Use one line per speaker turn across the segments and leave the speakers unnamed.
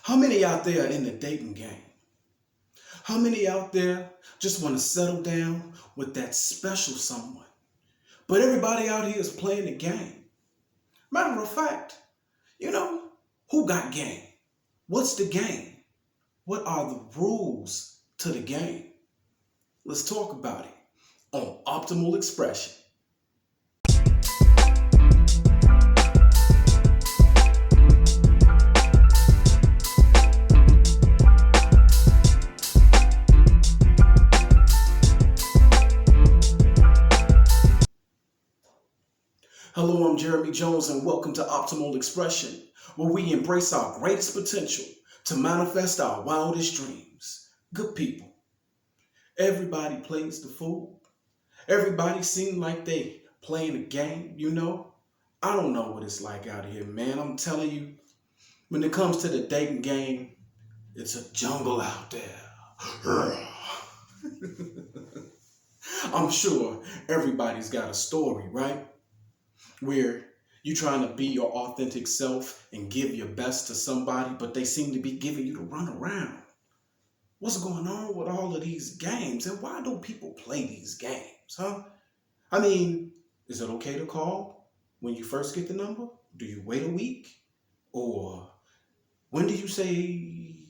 How many out there are in the dating game? How many out there just want to settle down with that special someone? But everybody out here is playing the game. Matter of fact, who got game? What's the game? What are the rules to the game? Let's talk about it on Optimal Expression. Hello, I'm Jeremy Jones, and welcome to Optimal Expression, where we embrace our greatest potential to manifest our wildest dreams. Good people, everybody plays the fool. Everybody seems like they playing a game, I don't know what it's like out here, man. I'm telling you, when it comes to the dating game, it's a jungle out there. I'm sure everybody's got a story, right? Where you're trying to be your authentic self and give your best to somebody, but they seem to be giving you the runaround. What's going on with all of these games? And why do people play these games, huh? I mean, is it okay to call when you first get the number? Do you wait a week? Or when do you say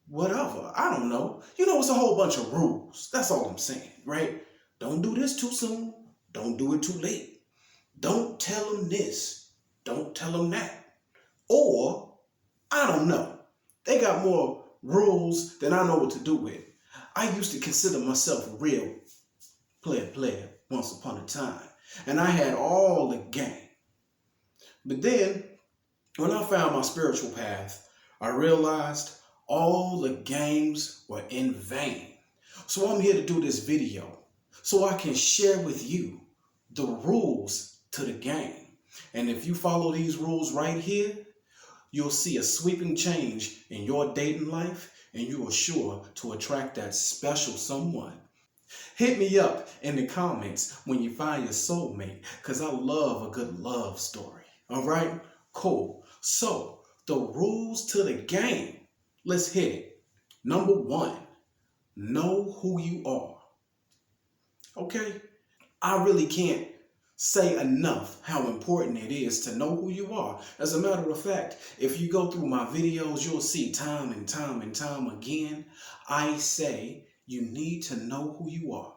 whatever? I don't know. It's a whole bunch of rules. That's all I'm saying, right? Don't do this too soon. Don't do it too late. Don't tell them this. Don't tell them that. Or, I don't know. They got more rules than I know what to do with. I used to consider myself a real player once upon a time. And I had all the game. But then, when I found my spiritual path, I realized all the games were in vain. So I'm here to do this video so I can share with you the rules to the game. And if you follow these rules right here, you'll see a sweeping change in your dating life, and you are sure to attract that special someone. Hit me up in the comments when you find your soulmate, because I love a good love story. All right? Cool. So, the rules to the game. Let's hit it. Number 1, know who you are. Okay? I really can't say enough how important it is to know who you are. As a matter of fact, if you go through my videos, you'll see time and time again, I say you need to know who you are,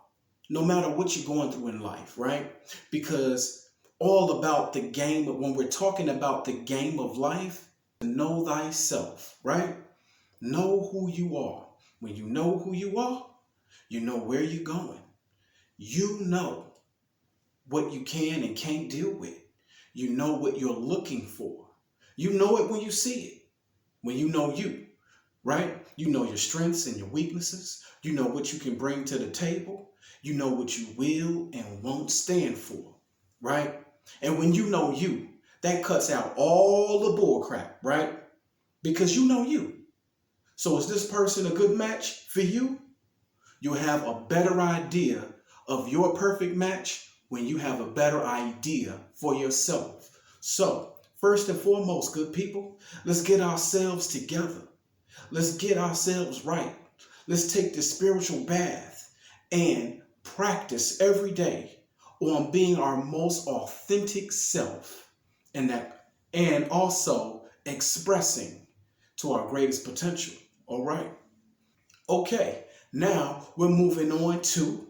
no matter what you're going through in life, right? Because all about the game, when we're talking about the game of life, know thyself, right? Know who you are. When you know who you are, you know where you're going. You know what you can and can't deal with. You know what you're looking for. You know it when you see it. When you know you, right? You know your strengths and your weaknesses. You know what you can bring to the table. You know what you will and won't stand for, right? And when you know you, that cuts out all the bull crap, right? Because you know you. So is this person a good match for you? You'll have a better idea of your perfect match when you have a better idea for yourself. So, first and foremost, good people, let's get ourselves together. Let's get ourselves right. Let's take the spiritual bath and practice every day on being our most authentic self and also expressing to our greatest potential. All right? Okay, now we're moving on to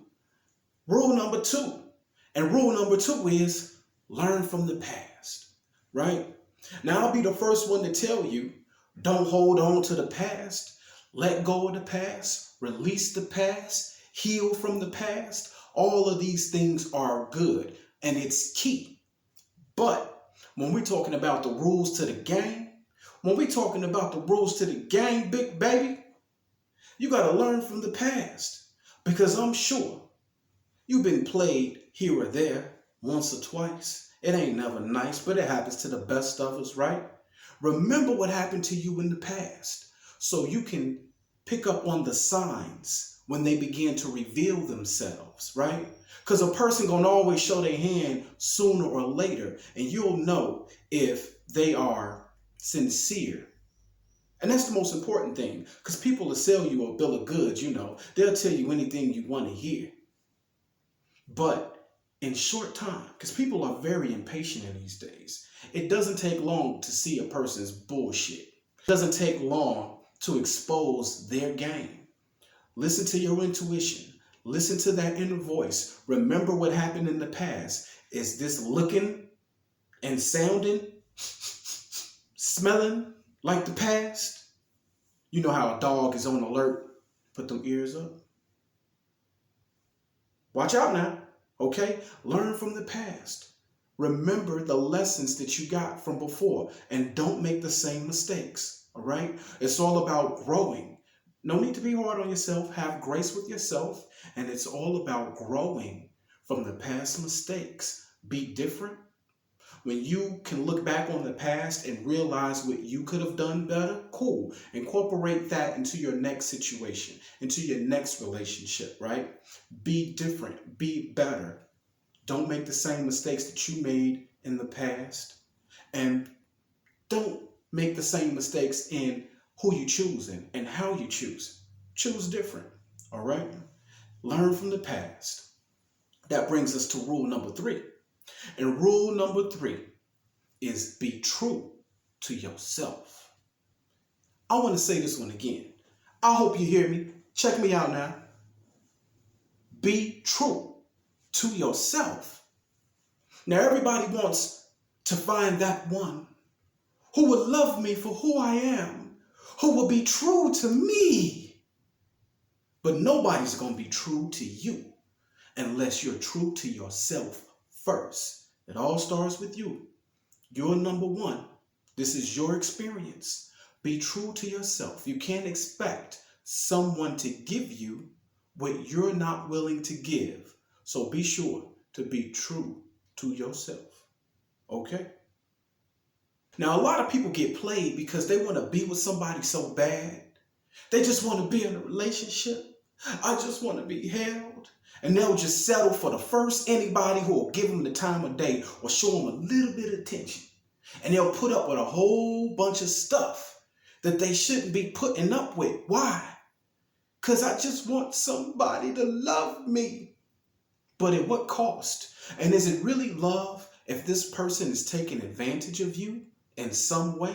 rule number 2. And rule number 2 is learn from the past, right? Now, I'll be the first one to tell you, don't hold on to the past. Let go of the past. Release the past. Heal from the past. All of these things are good, and it's key. But when we're talking about the rules to the game, big baby, you got to learn from the past. Because I'm sure you've been played here or there, once or twice. It ain't never nice, but it happens to the best of us, right? Remember what happened to you in the past so you can pick up on the signs when they begin to reveal themselves, right? Because a person gonna always show their hand sooner or later, and you'll know if they are sincere And that's the most important thing, because people will sell you a bill of goods, they'll tell you anything you want to hear. But in short time, because people are very impatient in these days, it doesn't take long to see a person's bullshit. It doesn't take long to expose their game. Listen to your intuition. Listen to that inner voice. Remember what happened in the past. Is this looking and sounding, smelling like the past? You know how a dog is on alert? Put them ears up. Watch out now, okay? Learn from the past. Remember the lessons that you got from before and don't make the same mistakes, all right? It's all about growing. No need to be hard on yourself. Have grace with yourself. And it's all about growing from the past mistakes. Be different. When you can look back on the past and realize what you could have done better, cool. Incorporate that into your next situation, into your next relationship, right? Be different. Be better. Don't make the same mistakes that you made in the past. And don't make the same mistakes in who you choosing and how you choose. Choose different, all right? Learn from the past. That brings us to rule number 3. And rule number 3 is be true to yourself. I want to say this one again. I hope you hear me. Check me out now. Be true to yourself. Now, everybody wants to find that one who would love me for who I am, who will be true to me. But nobody's going to be true to you unless you're true to yourself first. It all starts with you. You're number one. This is your experience. Be true to yourself. You can't expect someone to give you what you're not willing to give. So be sure to be true to yourself. Okay? Now, a lot of people get played because they want to be with somebody so bad. They just want to be in a relationship. I just want to be held. And they'll just settle for the first anybody who will give them the time of day or show them a little bit of attention. And they'll put up with a whole bunch of stuff that they shouldn't be putting up with. Why? Because I just want somebody to love me. But at what cost? And is it really love if this person is taking advantage of you in some way?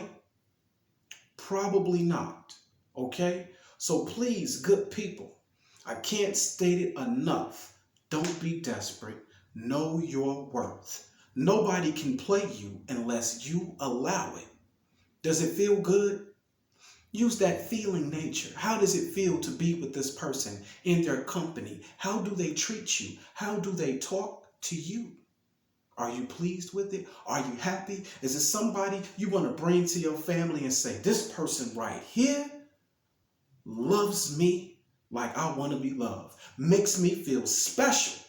Probably not. Okay? So please, good people, I can't state it enough. Don't be desperate. Know your worth. Nobody can play you unless you allow it. Does it feel good? Use that feeling nature. How does it feel to be with this person in their company? How do they treat you? How do they talk to you? Are you pleased with it? Are you happy? Is it somebody you want to bring to your family and say, this person right here loves me like I want to be loved, makes me feel special?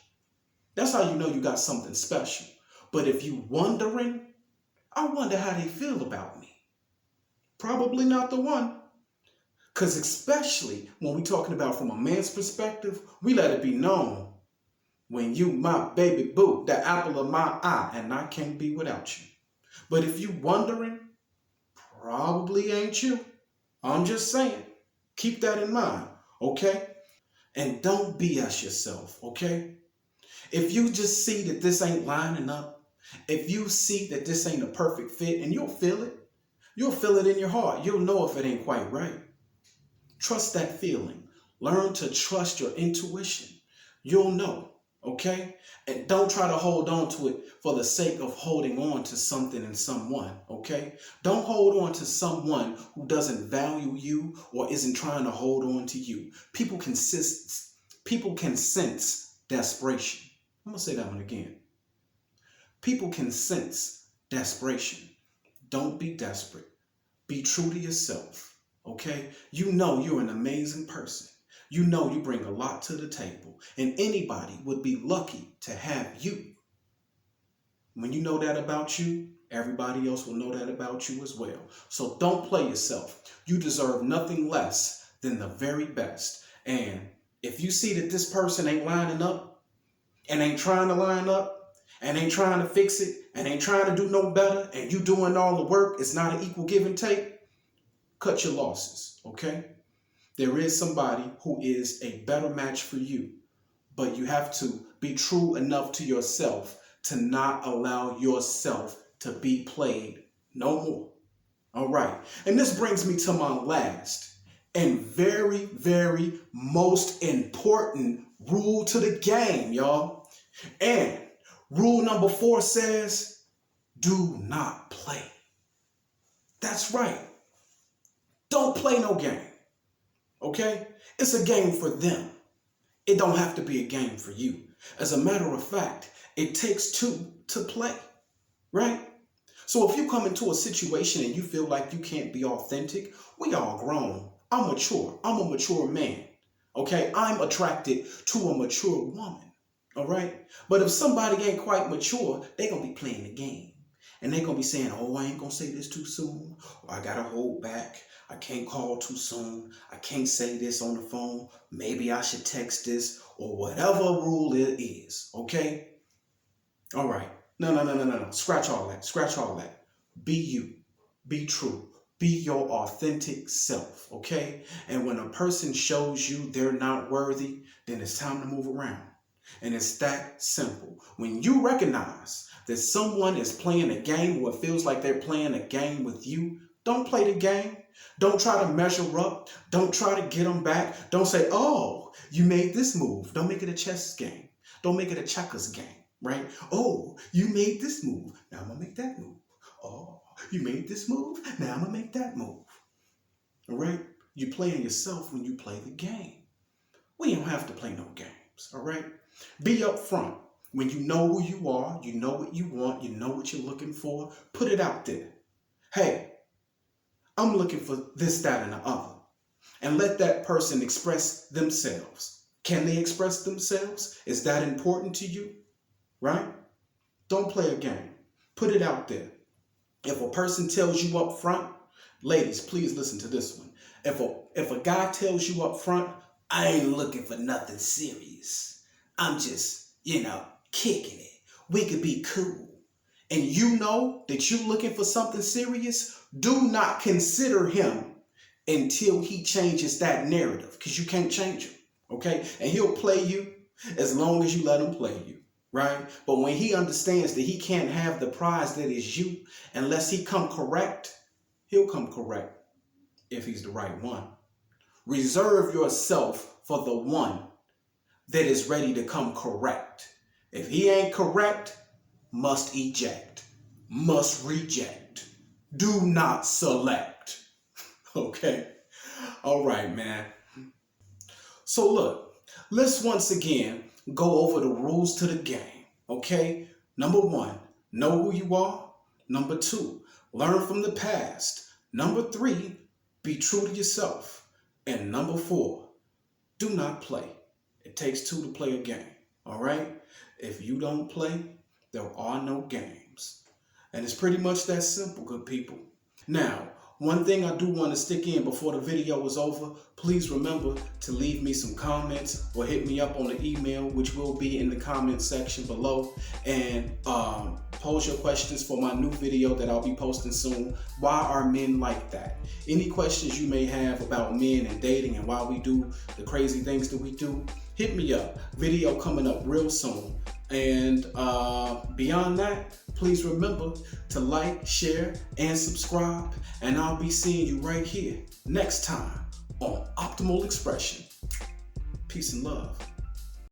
That's how you know you got something special. But if you wondering, I wonder how they feel about me. Probably not the one. Because especially when we're talking about from a man's perspective, we let it be known when you my baby boo, the apple of my eye, and I can't be without you. But if you wondering, probably ain't you. I'm just saying, keep that in mind, okay? And don't BS yourself, okay? If you just see that this ain't lining up, if you see that this ain't a perfect fit, and you'll feel it in your heart. You'll know if it ain't quite right. Trust that feeling. Learn to trust your intuition. You'll know, okay? And don't try to hold on to it for the sake of holding on to something and someone, okay? Don't hold on to someone who doesn't value you or isn't trying to hold on to you. People can sense desperation. I'm going to say that one again. People can sense desperation. Don't be desperate. Be true to yourself, okay? You know you're an amazing person. You know you bring a lot to the table. And anybody would be lucky to have you. When you know that about you, everybody else will know that about you as well. So don't play yourself. You deserve nothing less than the very best. And if you see that this person ain't lining up and ain't trying to line up, and ain't trying to fix it, and ain't trying to do no better, and you doing all the work, it's not an equal give and take, cut your losses, okay? There is somebody who is a better match for you, but you have to be true enough to yourself to not allow yourself to be played no more. All right. And this brings me to my last and very, very most important rule to the game, y'all. And rule number 4 says, do not play. That's right. Don't play no game. Okay? It's a game for them. It don't have to be a game for you. As a matter of fact, it takes two to play, right? So if you come into a situation and you feel like you can't be authentic, we all grown. I'm mature. I'm a mature man. Okay? I'm attracted to a mature woman. All right? But if somebody ain't quite mature, they gonna be playing the game. And they gonna be saying, oh, I ain't gonna say this too soon. Or I gotta hold back. I can't call too soon. I can't say this on the phone. Maybe I should text this or whatever rule it is. Okay? All right. No. Scratch all that. Scratch all that. Be you. Be true. Be your authentic self. Okay? And when a person shows you they're not worthy, then it's time to move around. And it's that simple. When you recognize that someone is playing a game or it feels like they're playing a game with you, don't play the game. Don't try to measure up. Don't try to get them back. Don't say, oh, you made this move. Don't make it a chess game. Don't make it a checkers game, right? Oh, you made this move. Now I'm going to make that move. Oh, you made this move. Now I'm going to make that move. All right? You're playing yourself when you play the game. We don't have to play no games, all right? Be upfront. When you know who you are, you know what you want, you know what you're looking for, put it out there. Hey, I'm looking for this, that, and the other. And let that person express themselves. Can they express themselves? Is that important to you? Right? Don't play a game. Put it out there. If a person tells you up front, ladies, please listen to this one. If a guy tells you up front, I ain't looking for nothing serious. I'm just, kicking it. We could be cool. And you know that you're looking for something serious, do not consider him until he changes that narrative, because you can't change him, okay? And he'll play you as long as you let him play you, right? But when he understands that he can't have the prize that is you unless he come correct, he'll come correct if he's the right one. Reserve yourself for the one that is ready to come correct. If he ain't correct, must eject, must reject, do not select. Okay? All right, man. So look, let's once again go over the rules to the game. Okay? Number 1, know who you are. Number 2, learn from the past. Number 3, be true to yourself. And number 4, do not play. It takes 2 to play a game. All right? If you don't play, there are no games. And it's pretty much that simple, good people. Now, one thing I do want to stick in before the video is over, please remember to leave me some comments or hit me up on the email, which will be in the comment section below, and pose your questions for my new video that I'll be posting soon. Why are men like that? Any questions you may have about men and dating and why we do the crazy things that we do, hit me up. Video coming up real soon. And beyond that, please remember to like, share, and subscribe. And I'll be seeing you right here next time on Optimal Expression. Peace and love.